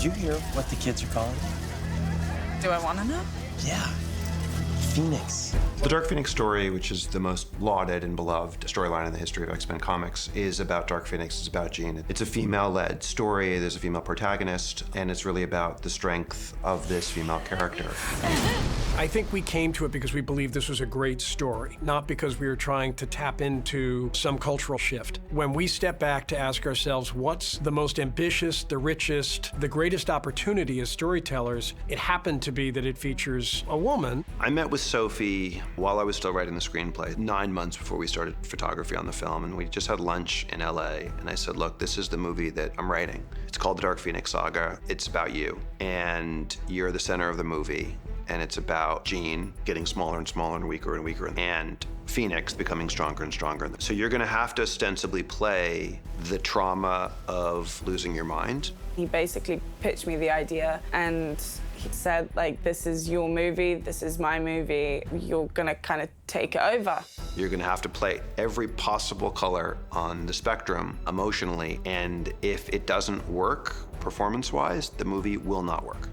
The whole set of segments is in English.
you hear what the kids are calling it? Do I want to know? Yeah. Phoenix. The Dark Phoenix story, which is the most lauded and beloved storyline in the history of X-Men comics, is about Dark Phoenix, it's about Jean. It's a female-led story, there's a female protagonist, and it's really about the strength of this female character. I think we came to it because we believed this was a great story, not because we were trying to tap into some cultural shift. When we step back to ask ourselves what's the most ambitious, the richest, the greatest opportunity as storytellers, it happened to be that it features a woman. I met with Sophie while I was still writing the screenplay, 9 months before we started photography on the film, and we just had lunch in LA, and I said, look, this is the movie that I'm writing. It's called The Dark Phoenix Saga. It's about you, and you're the center of the movie, and it's about Jean getting smaller and smaller and weaker, and Phoenix becoming stronger and stronger. So you're gonna have to ostensibly play the trauma of losing your mind. He basically pitched me the idea, and he said, like, this is your movie, this is my movie, you're gonna kind of take it over. You're gonna have to play every possible color on the spectrum emotionally, and if it doesn't work performance-wise, the movie will not work.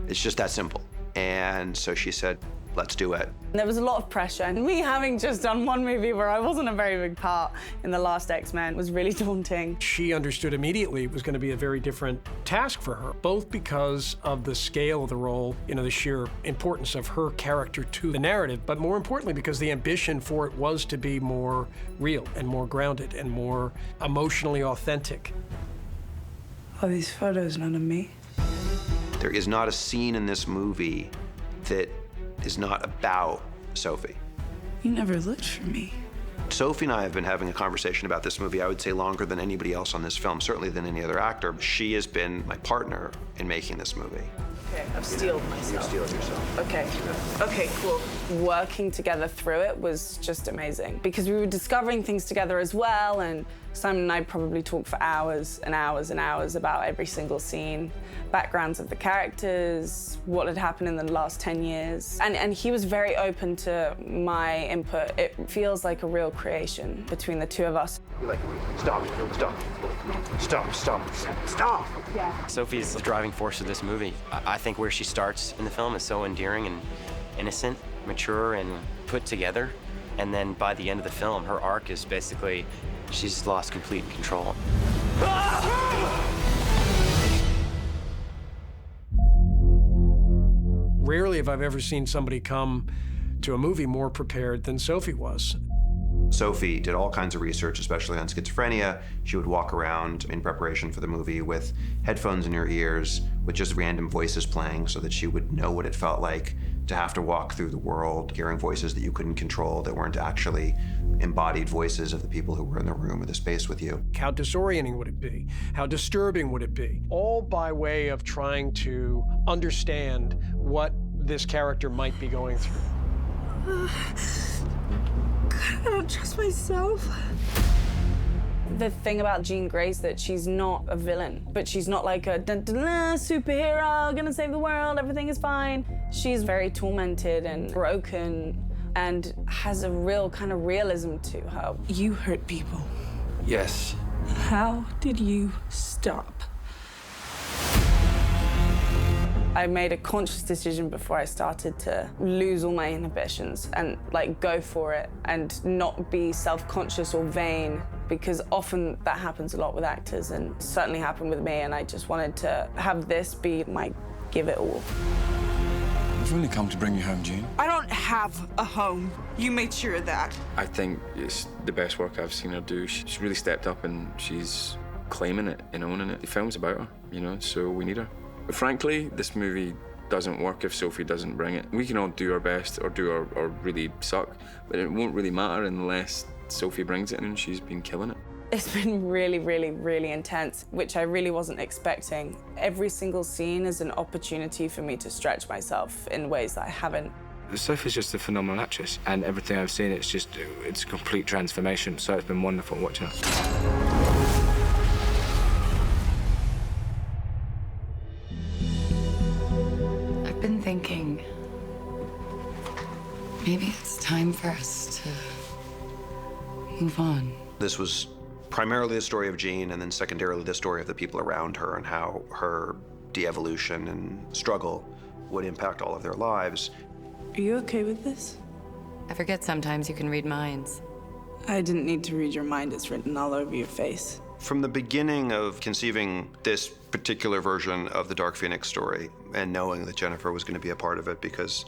It's just that simple. And so she said, let's do it. There was a lot of pressure, and me having just done one movie where I wasn't a very big part in the last X-Men was really daunting. She understood immediately it was going to be a very different task for her, both because of the scale of the role, you know, the sheer importance of her character to the narrative, but more importantly because the ambition for it was to be more real and more grounded and more emotionally authentic. Are these photos none of me? There is not a scene in this movie that is not about Sophie. You never looked for me. Sophie and I have been having a conversation about this movie, I would say longer than anybody else on this film, certainly than any other actor. She has been my partner in making this movie. Okay, I've steeled myself. You've steeled yourself. Okay. Okay, cool. Working together through it was just amazing because we were discovering things together as well, and Simon and I probably talked for hours and hours and hours about every single scene, backgrounds of the characters, what had happened in the last 10 years. And he was very open to my input. It feels like a real creation between the two of us. You're like, stop, stop. Yeah. Sophie's the driving force of this movie. I think where she starts in the film is so endearing and innocent, mature, and put together. And then by the end of the film, her arc is basically, she's lost complete control. Rarely have I ever seen somebody come to a movie more prepared than Sophie was. Sophie did all kinds of research, especially on schizophrenia. She would walk around in preparation for the movie with headphones in her ears, with just random voices playing so that she would know what it felt like to have to walk through the world, hearing voices that you couldn't control, that weren't actually embodied voices of the people who were in the room or the space with you. How disorienting would it be? How disturbing would it be? All by way of trying to understand what this character might be going through. I don't trust myself. The thing about Jean Grey is that she's not a villain, but she's not like a superhero, gonna save the world, everything is fine. She's very tormented and broken and has a real kind of realism to her. You hurt people. Yes. How did you stop? I made a conscious decision before I started to lose all my inhibitions and like go for it and not be self-conscious or vain, because often that happens a lot with actors and certainly happened with me, and I just wanted to have this be my give it all. I've only come to bring you home, Jean. I don't have a home. You made sure of that. I think it's the best work I've seen her do. She's really stepped up and she's claiming it and owning it. The film's about her, you know, so we need her. But frankly, this movie doesn't work if Sophie doesn't bring it. We can all do our best or really suck, but it won't really matter unless Sophie brings it, and she's been killing it. It's been really, really, really intense, which I really wasn't expecting. Every single scene is an opportunity for me to stretch myself in ways that I haven't. Sophie's just a phenomenal actress, and everything I've seen, it's a complete transformation, so it's been wonderful watching her. I've been thinking, maybe it's time for us to move on. This was primarily the story of Jean, and then secondarily the story of the people around her and how her de-evolution and struggle would impact all of their lives. Are you okay with this? I forget sometimes you can read minds. I didn't need to read your mind. It's written all over your face. From the beginning of conceiving this particular version of the Dark Phoenix story and knowing that Jennifer was going to be a part of it because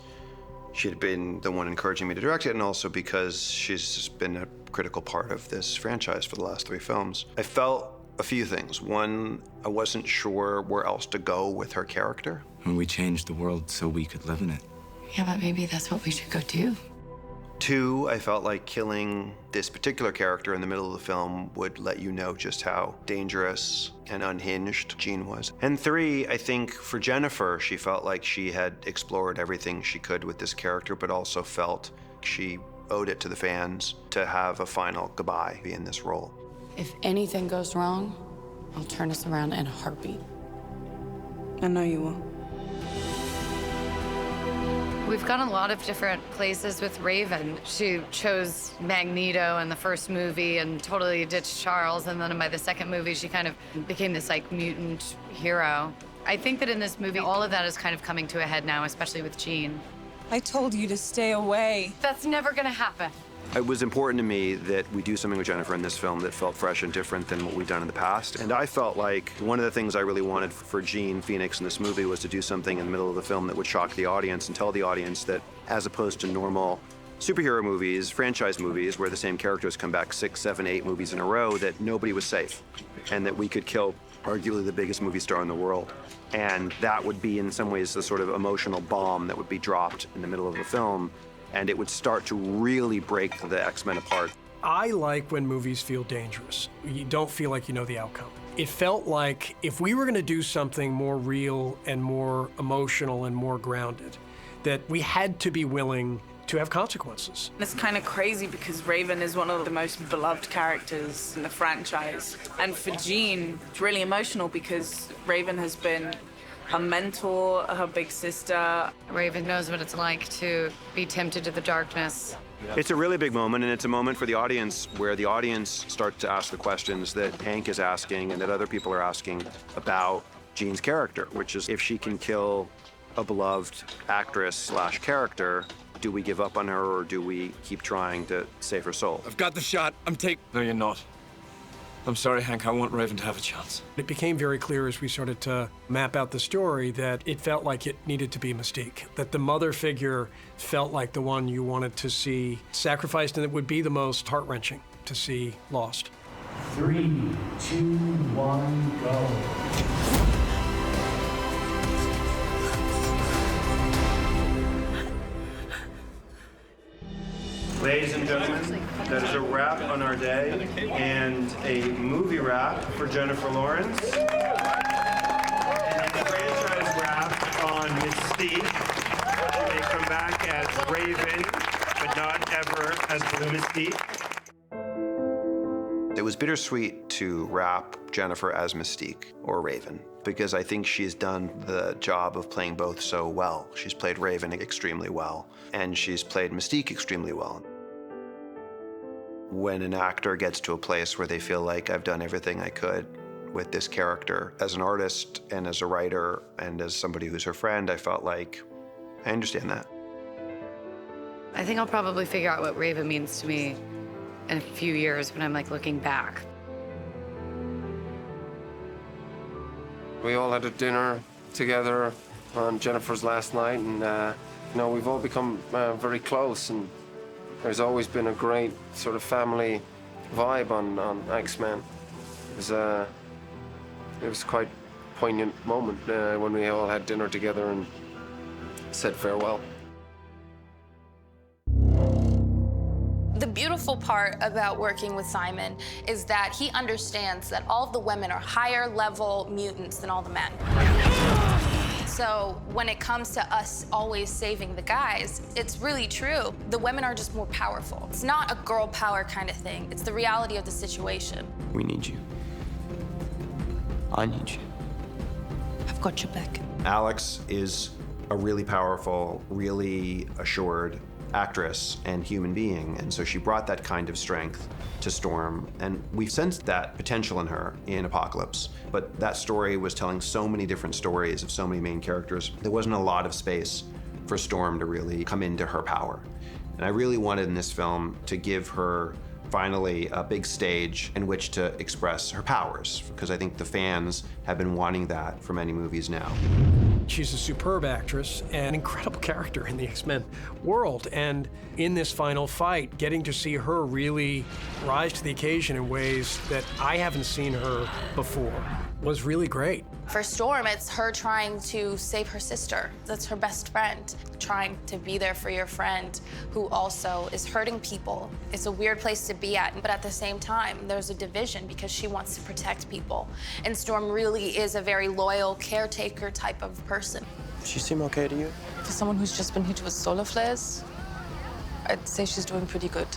she had been the one encouraging me to direct it, and also because she's just been a critical part of this franchise for the last 3 films, I felt a few things. One, I wasn't sure where else to go with her character. And we changed the world so we could live in it. Yeah, but maybe that's what we should go do. 2, I felt like killing this particular character in the middle of the film would let you know just how dangerous and unhinged Jean was. And 3, I think for Jennifer, she felt like she had explored everything she could with this character, but also felt she owed it to the fans to have a final goodbye in this role. If anything goes wrong, I'll turn us around in a heartbeat. I know you will. We've gone a lot of different places with Raven. She chose Magneto in the first movie and totally ditched Charles, and then by the second movie, she kind of became this, like, mutant hero. I think that in this movie, all of that is kind of coming to a head now, especially with Jean. I told you to stay away. That's never gonna happen. It was important to me that we do something with Jennifer in this film that felt fresh and different than what we've done in the past. And I felt like one of the things I really wanted for Jean Phoenix in this movie was to do something in the middle of the film that would shock the audience and tell the audience that, as opposed to normal superhero movies, franchise movies, where the same characters come back 6, 7, 8 movies in a row, that nobody was safe and that we could kill arguably the biggest movie star in the world. And that would be in some ways the sort of emotional bomb that would be dropped in the middle of the film, and it would start to really break the X-Men apart. I like when movies feel dangerous. You don't feel like you know the outcome. It felt like if we were going to do something more real and more emotional and more grounded, that we had to be willing to have consequences. It's kind of crazy because Raven is one of the most beloved characters in the franchise. And for Jean, it's really emotional because Raven has been her mentor, her big sister. Raven knows what it's like to be tempted to the darkness. It's a really big moment, and it's a moment for the audience where the audience starts to ask the questions that Hank is asking and that other people are asking about Jean's character, which is if she can kill a beloved actress/character, do we give up on her or do we keep trying to save her soul? I've got the shot. No, you're not. I'm sorry, Hank. I want Raven to have a chance. It became very clear as we started to map out the story that it felt like it needed to be Mystique, that the mother figure felt like the one you wanted to see sacrificed, and it would be the most heart-wrenching to see lost. 3, 2, 1, go. Ladies and gentlemen, that is a wrap on our day and a movie wrap for Jennifer Lawrence. And a franchise wrap on Mystique. She may come back as Raven, but not ever as Blue Mystique. It was bittersweet to wrap Jennifer as Mystique or Raven, because I think she's done the job of playing both so well. She's played Raven extremely well, and she's played Mystique extremely well. When an actor gets to a place where they feel like I've done everything I could with this character, as an artist and as a writer and as somebody who's her friend, I felt like I understand that. I think I'll probably figure out what Raven means to me in a few years when I'm, like, looking back. We all had a dinner together on Jennifer's last night, and you know, we've all become very close, and there's always been a great sort of family vibe on X-Men. It was quite a poignant moment when we all had dinner together and said farewell. The beautiful part about working with Simon is that he understands that all of the women are higher level mutants than all the men. So when it comes to us always saving the guys, it's really true. The women are just more powerful. It's not a girl power kind of thing. It's the reality of the situation. We need you. I need you. I've got your back. Alex is a really powerful, really assured actress and human being, and so she brought that kind of strength to Storm, and we've sensed that potential in her in Apocalypse. But that story was telling so many different stories of so many main characters. There wasn't a lot of space for Storm to really come into her power. And I really wanted in this film to give her finally a big stage in which to express her powers, because I think the fans have been wanting that for many movies now. She's a superb actress and an incredible character in the X-Men world. And in this final fight, getting to see her really rise to the occasion in ways that I haven't seen her before was really great. For Storm, it's her trying to save her sister. That's her best friend. Trying to be there for your friend who also is hurting people. It's a weird place to be at, but at the same time, there's a division because she wants to protect people. And Storm really is a very loyal caretaker type of person. She seem okay to you? For someone who's just been hit with solar flares, I'd say she's doing pretty good.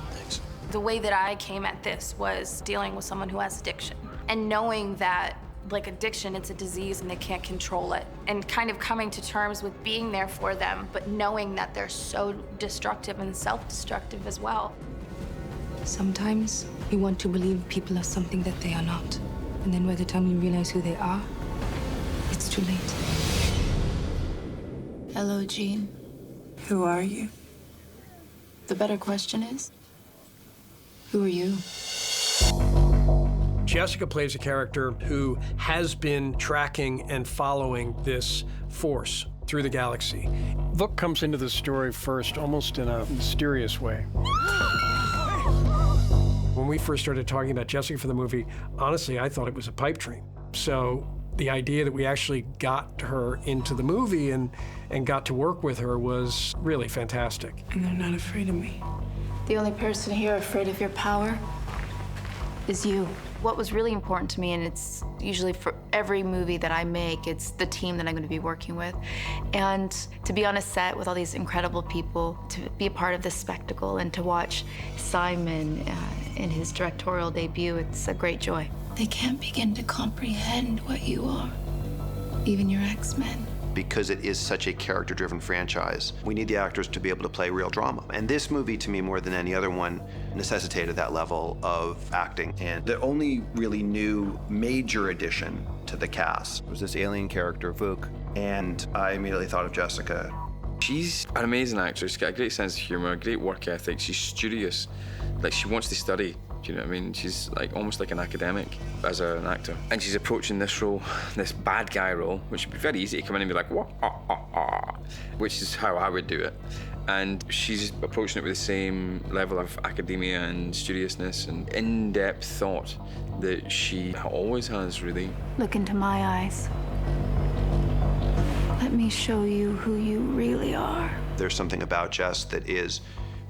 Thanks. The way that I came at this was dealing with someone who has addiction and knowing that, like addiction, it's a disease and they can't control it. And kind of coming to terms with being there for them, but knowing that they're so destructive and self-destructive as well. Sometimes you want to believe people are something that they are not. And then by the time you realize who they are, it's too late. Hello, Jean. Who are you? The better question is, who are you? Jessica plays a character who has been tracking and following this force through the galaxy. Vuk comes into the story first, almost in a mysterious way. When we first started talking about Jessica for the movie, honestly, I thought it was a pipe dream. So the idea that we actually got her into the movie and got to work with her was really fantastic. And they're not afraid of me. The only person here afraid of your power is you. What was really important to me, and it's usually for every movie that I make, it's the team that I'm going to be working with. And to be on a set with all these incredible people, to be a part of this spectacle, and to watch Simon in his directorial debut, it's a great joy. They can't begin to comprehend what you are, even your X-Men. Because it is such a character-driven franchise, we need the actors to be able to play real drama. And this movie, to me, more than any other one, necessitated that level of acting. And the only really new major addition to the cast was this alien character, Vuk, and I immediately thought of Jessica. She's an amazing actress. She's got a great sense of humor, a great work ethic. She's studious. Like, she wants to study. Do you know what I mean? She's like almost like an academic as an actor. And she's approaching this role, this bad guy role, which would be very easy to come in and be like, wah, ah, ah, ah, which is how I would do it. And she's approaching it with the same level of academia and studiousness and in-depth thought that she always has, really. Look into my eyes. Let me show you who you really are. There's something about Jess that is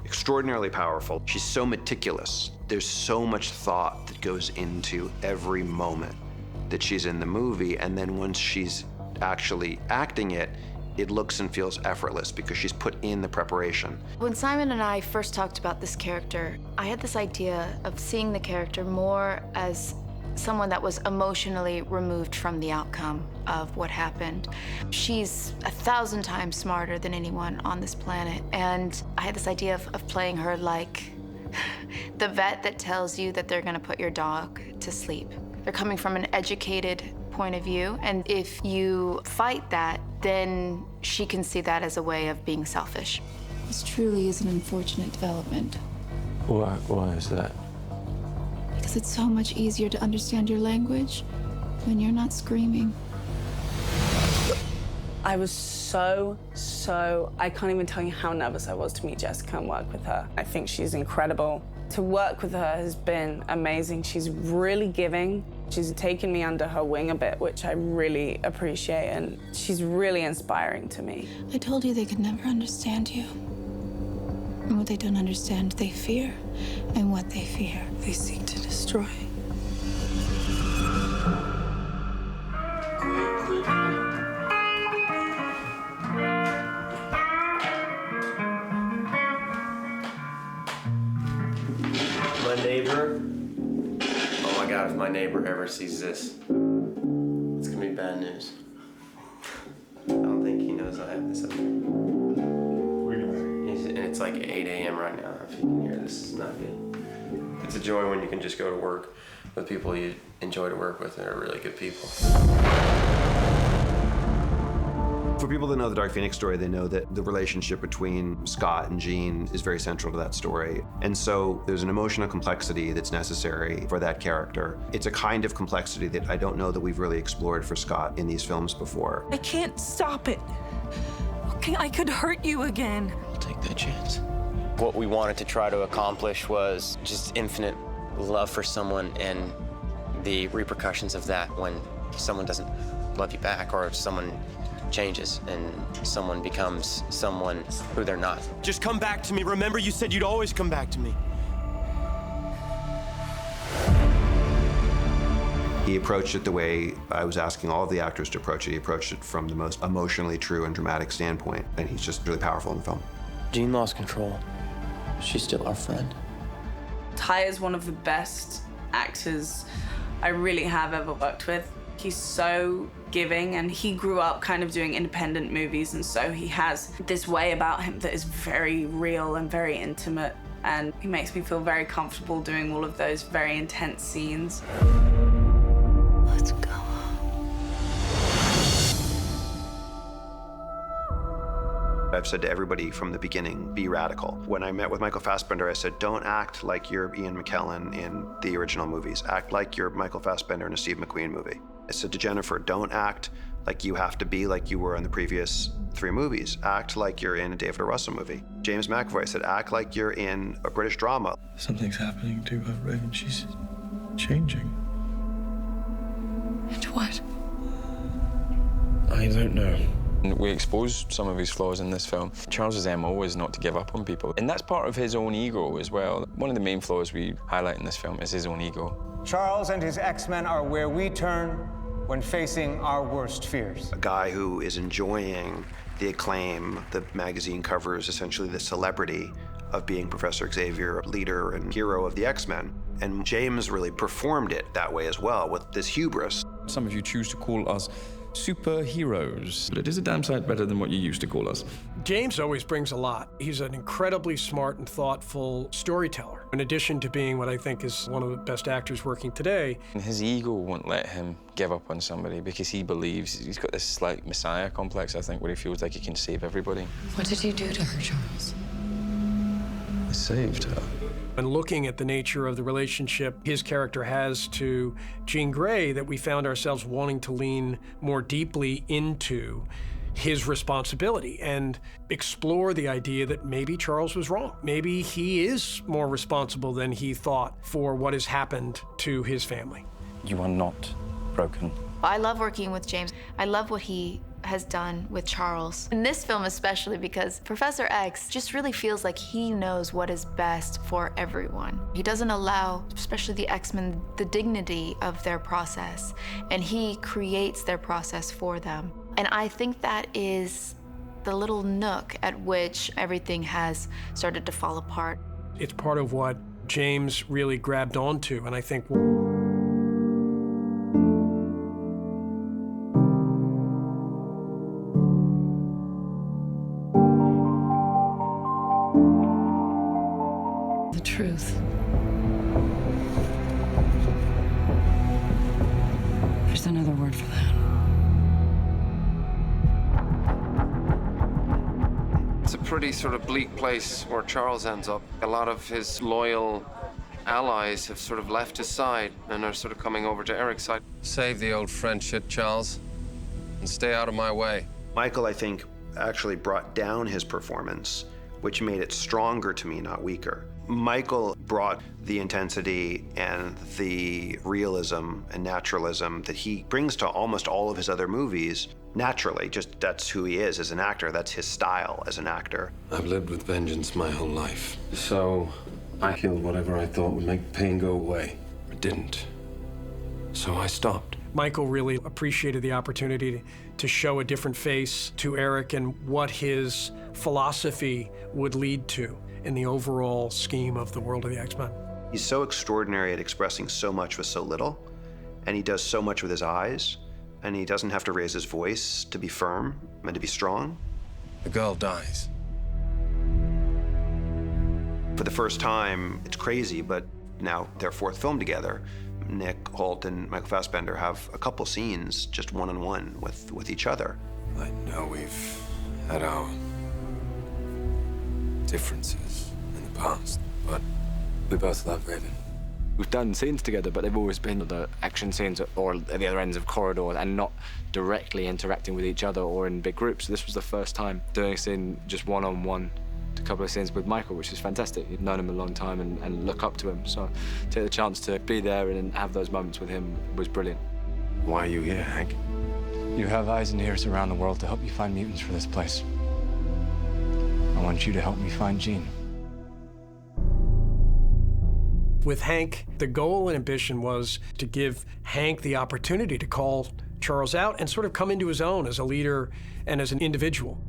extraordinarily powerful. She's so meticulous. There's so much thought that goes into every moment that she's in the movie, and then once she's actually acting it, it looks and feels effortless because she's put in the preparation. When Simon and I first talked about this character, I had this idea of seeing the character more as someone that was emotionally removed from the outcome of what happened. She's 1,000 times smarter than anyone on this planet, and I had this idea of playing her like the vet that tells you that they're gonna put your dog to sleep. They're coming from an educated point of view, and if you fight that, then she can see that as a way of being selfish. This truly is an unfortunate development. Why is that? Because it's so much easier to understand your language when you're not screaming. I was I can't even tell you how nervous I was to meet Jessica and work with her. I think she's incredible. To work with her has been amazing. She's really giving. She's taken me under her wing a bit, which I really appreciate, and she's really inspiring to me. I told you they could never understand you. And what they don't understand, they fear. And what they fear, they seek to destroy. My neighbor? Oh my God, if my neighbor ever sees this, it's gonna be bad news. I don't think he knows I have this up here. It's like 8 a.m. right now, if you can hear this, is not good. It's a joy when you can just go to work with people you enjoy to work with and are really good people. For people that know the Dark Phoenix story, they know that the relationship between Scott and Jean is very central to that story. And so there's an emotional complexity that's necessary for that character. It's a kind of complexity that I don't know that we've really explored for Scott in these films before. I can't stop it. Okay, I could hurt you again. I'll take that chance. What we wanted to try to accomplish was just infinite love for someone and the repercussions of that when someone doesn't love you back or someone changes and someone becomes someone who they're not. Just come back to me. Remember, you said you'd always come back to me. He approached it the way I was asking all of the actors to approach it. He approached it from the most emotionally true and dramatic standpoint, and he's just really powerful in the film. Jean lost control. She's still our friend. Ty is one of the best actors I really have ever worked with. He's so giving, and he grew up kind of doing independent movies, and so he has this way about him that is very real and very intimate, and he makes me feel very comfortable doing all of those very intense scenes. Let's go. I've said to everybody from the beginning, be radical. When I met with Michael Fassbender, I said, don't act like you're Ian McKellen in the original movies. Act like you're Michael Fassbender in a Steve McQueen movie. I said to Jennifer, don't act like you have to be like you were in the previous 3 movies. Act like you're in a David O. Russell movie. James McAvoy, I said, act like you're in a British drama. Something's happening to her, Raven. She's changing. And what? I don't know. We expose some of his flaws in this film. Charles's MO is not to give up on people, and that's part of his own ego as well. One of the main flaws we highlight in this film is his own ego. Charles and his X-Men are where we turn when facing our worst fears. A guy who is enjoying the acclaim, the magazine covers, essentially the celebrity of being Professor Xavier, leader and hero of the X-Men. And James really performed it that way as well, with this hubris. Some of you choose to call us superheroes, but it is a damn sight better than what you used to call us. James always brings a lot. He's an incredibly smart and thoughtful storyteller, in addition to being what I think is one of the best actors working today. His ego won't let him give up on somebody because he believes he's got this slight messiah complex, I think, where he feels like he can save everybody. What did you do to her, Charles? I saved her. And looking at the nature of the relationship his character has to Jean Grey, that we found ourselves wanting to lean more deeply into his responsibility and explore the idea that maybe Charles was wrong. Maybe he is more responsible than he thought for what has happened to his family. You are not broken. I love working with James. I love what he has done with Charles. In this film especially, because Professor X just really feels like he knows what is best for everyone. He doesn't allow, especially the X-Men, the dignity of their process, and he creates their process for them. And I think that is the little nook at which everything has started to fall apart. It's part of what James really grabbed onto, and I think Truth. There's another word for that. It's a pretty sort of bleak place where Charles ends up. A lot of his loyal allies have sort of left his side and are sort of coming over to Eric's side. Save the old friendship, Charles, and stay out of my way. Michael, I think, actually brought down his performance, which made it stronger to me, not weaker. Michael brought the intensity and the realism and naturalism that he brings to almost all of his other movies naturally. Just that's who he is as an actor. That's his style as an actor. I've lived with vengeance my whole life. So I killed whatever I thought would make pain go away. It didn't. So I stopped. Michael really appreciated the opportunity to show a different face to Eric and what his philosophy would lead to in the overall scheme of the world of the X-Men. He's so extraordinary at expressing so much with so little, and he does so much with his eyes, and he doesn't have to raise his voice to be firm and to be strong. The girl dies. For the first time, it's crazy, but now their fourth film together, Nick Hoult and Michael Fassbender have a couple scenes just one-on-one with each other. I know we've had our differences in the past, but we both love Raven. We've done scenes together, but they've always been the action scenes or at the other ends of corridors and not directly interacting with each other or in big groups. This was the first time doing a scene just one-on-one, a couple of scenes with Michael, which is fantastic. You've known him a long time and look up to him. So to take the chance to be there and have those moments with him was brilliant. Why are you here, Hank? You have eyes and ears around the world to help you find mutants for this place. I want you to help me find Jean. With Hank, the goal and ambition was to give Hank the opportunity to call Charles out and sort of come into his own as a leader and as an individual.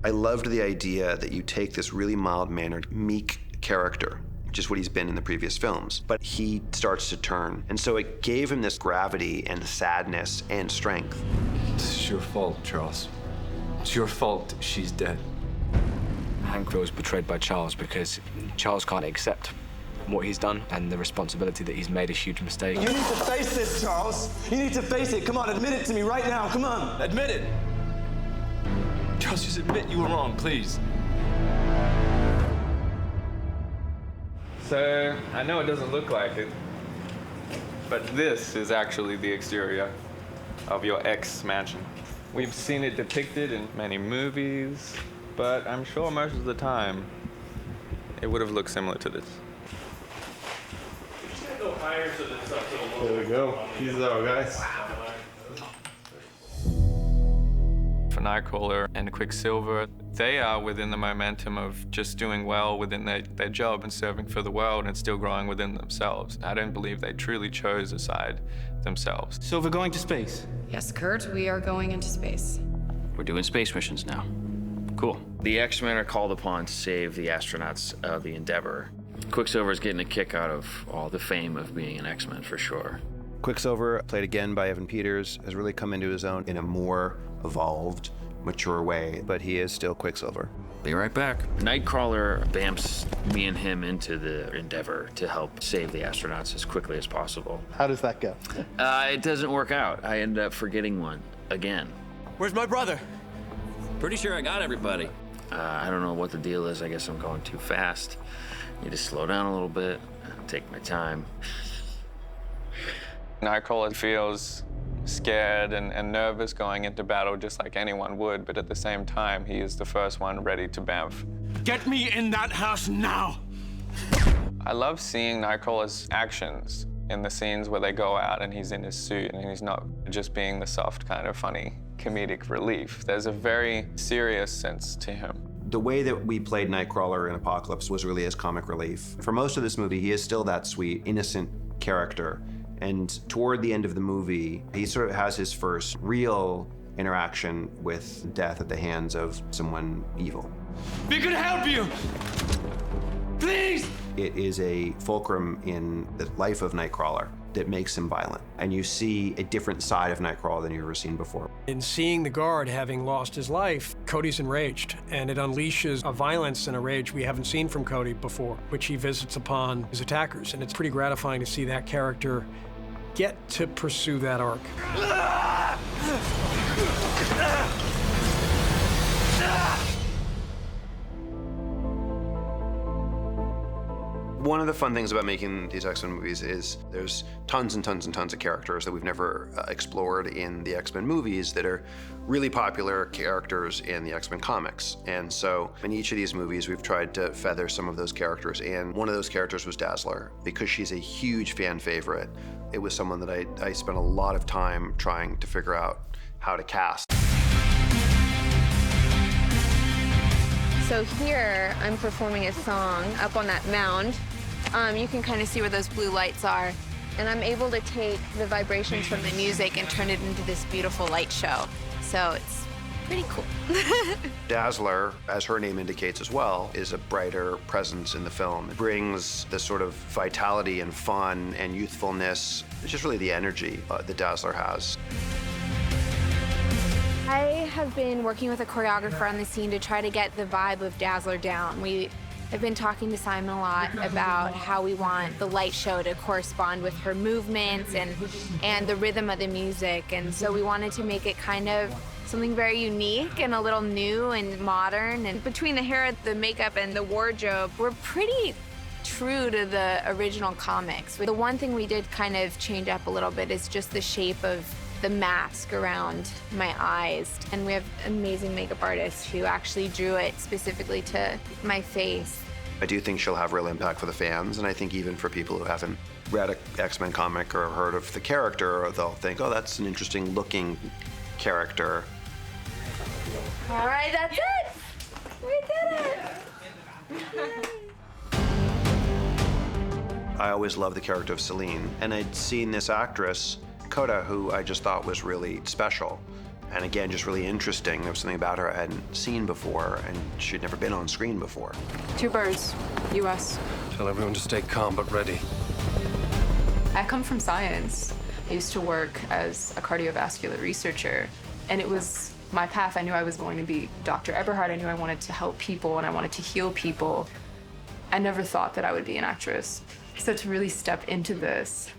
I loved the idea that you take this really mild-mannered, meek character, which is what he's been in the previous films, but he starts to turn. And so it gave him this gravity and sadness and strength. It's your fault, Charles. It's your fault she's dead. Hank feels betrayed by Charles because Charles can't accept what he's done and the responsibility that he's made a huge mistake. You need to face this, Charles. You need to face it. Come on, admit it to me right now. Come on. Admit it. Charles, just admit you were wrong, please. So, I know it doesn't look like it, but this is actually the exterior of your ex mansion. We've seen it depicted in many movies, but I'm sure most of the time it would have looked similar to this. There we go. These are our guys. For Nightcrawler and Quicksilver, they are within the momentum of just doing well within their job and serving for the world and still growing within themselves. I don't believe they truly chose a side themselves. So we're going to space? Yes, Kurt, we are going into space. We're doing space missions now. Cool. The X-Men are called upon to save the astronauts of the Endeavor. Quicksilver's getting a kick out of all the fame of being an X-Men for sure. Quicksilver, played again by Evan Peters, has really come into his own in a more evolved, mature way, but he is still Quicksilver. Be right back. Nightcrawler bamps me and him into the Endeavor to help save the astronauts as quickly as possible. How does that go? It doesn't work out. I end up forgetting one again. Where's my brother? Pretty sure I got everybody. I don't know what the deal is. I guess I'm going too fast. Need to slow down a little bit, take my time. Nightcrawler feels scared and nervous going into battle just like anyone would, but at the same time, he is the first one ready to bamf. Get me in that house now! I love seeing Nightcrawler's actions in the scenes where they go out and he's in his suit and he's not just being the soft kind of funny comedic relief. There's a very serious sense to him. The way that we played Nightcrawler in Apocalypse was really as comic relief. For most of this movie, he is still that sweet, innocent character. And toward the end of the movie, he sort of has his first real interaction with death at the hands of someone evil. We could help you! Please! It is a fulcrum in the life of Nightcrawler that makes him violent. And you see a different side of Nightcrawler than you've ever seen before. In seeing the guard having lost his life, Cody's enraged, and it unleashes a violence and a rage we haven't seen from Cody before, which he visits upon his attackers. And it's pretty gratifying to see that character get to pursue that arc. One of the fun things about making these X-Men movies is there's tons and tons and tons of characters that we've never explored in the X-Men movies that are really popular characters in the X-Men comics. And so in each of these movies, we've tried to feather some of those characters. And one of those characters was Dazzler, because she's a huge fan favorite. It was someone that I spent a lot of time trying to figure out how to cast. So here, I'm performing a song up on that mound. You can kind of see where those blue lights are. And I'm able to take the vibrations from the music and turn it into this beautiful light show. So it's pretty cool. Dazzler, as her name indicates as well, is a brighter presence in the film. It brings this sort of vitality and fun and youthfulness. It's just really the energy that Dazzler has. I have been working with a choreographer on the scene to try to get the vibe of Dazzler down. We I've been talking to Simon a lot about how we want the light show to correspond with her movements and the rhythm of the music. And so we wanted to make it kind of something very unique and a little new and modern. And between the hair, the makeup, and the wardrobe, we're pretty true to the original comics. The one thing we did kind of change up a little bit is just the shape of the mask around my eyes. And we have amazing makeup artists who actually drew it specifically to my face. I do think she'll have real impact for the fans, and I think even for people who haven't read an X-Men comic or heard of the character, they'll think, oh, that's an interesting looking character. All right, that's it! We did it! I always loved the character of Celine, and I'd seen this actress, Coda, who I just thought was really special. And again, just really interesting. There was something about her I hadn't seen before, and she'd never been on screen before. 2 birds, US. Tell everyone to stay calm but ready. I come from science. I used to work as a cardiovascular researcher, and it was my path. I knew I was going to be Dr. Eberhard. I knew I wanted to help people and I wanted to heal people. I never thought that I would be an actress. So to really step into this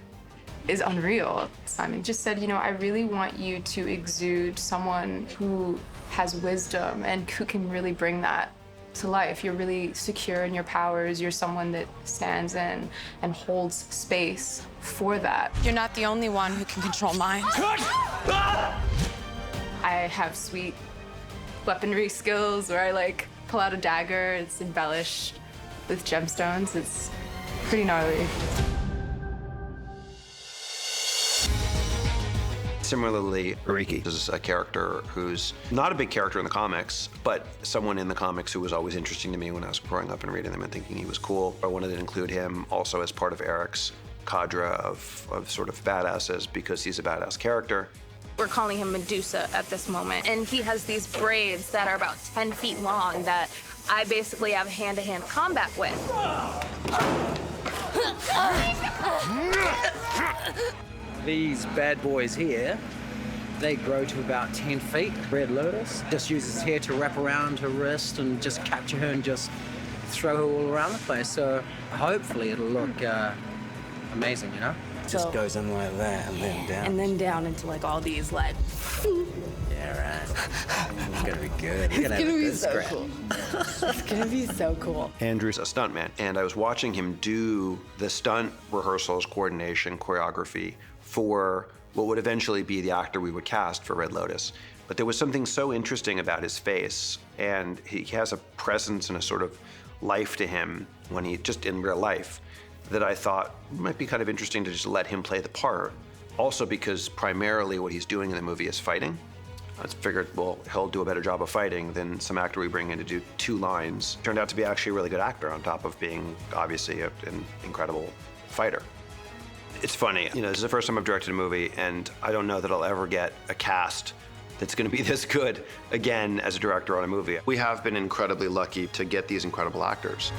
is unreal. Simon just said, you know, I really want you to exude someone who has wisdom and who can really bring that to life. You're really secure in your powers. You're someone that stands in and holds space for that. You're not the only one who can control minds. I have sweet weaponry skills where I like pull out a dagger. It's embellished with gemstones. It's pretty gnarly. Similarly, Riki is a character who's not a big character in the comics, but someone in the comics who was always interesting to me when I was growing up and reading them and thinking he was cool. I wanted to include him also as part of Eric's cadre of sort of badasses because he's a badass character. We're calling him Medusa at this moment, and he has these braids that are about 10 feet long that I basically have hand-to-hand combat with. These bad boys here, they grow to about 10 feet. Red Lotus just uses hair to wrap around her wrist and just capture her and just throw her all around the place. So hopefully it'll look amazing, you know? Just goes in like that and then down. And then down into like all these like... Yeah, right. It's gonna be good. It's gonna be so cool. It's gonna be so cool. Andrew's a stuntman, and I was watching him do the stunt rehearsals, coordination, choreography for what would eventually be the actor we would cast for Red Lotus. But there was something so interesting about his face, and he has a presence and a sort of life to him when he just in real life that I thought might be kind of interesting to just let him play the part. Also because primarily what he's doing in the movie is fighting. I figured, well, he'll do a better job of fighting than some actor we bring in to do 2 lines. Turned out to be actually a really good actor on top of being obviously an incredible fighter. It's funny, you know, this is the first time I've directed a movie, and I don't know that I'll ever get a cast that's gonna be this good again as a director on a movie. We have been incredibly lucky to get these incredible actors.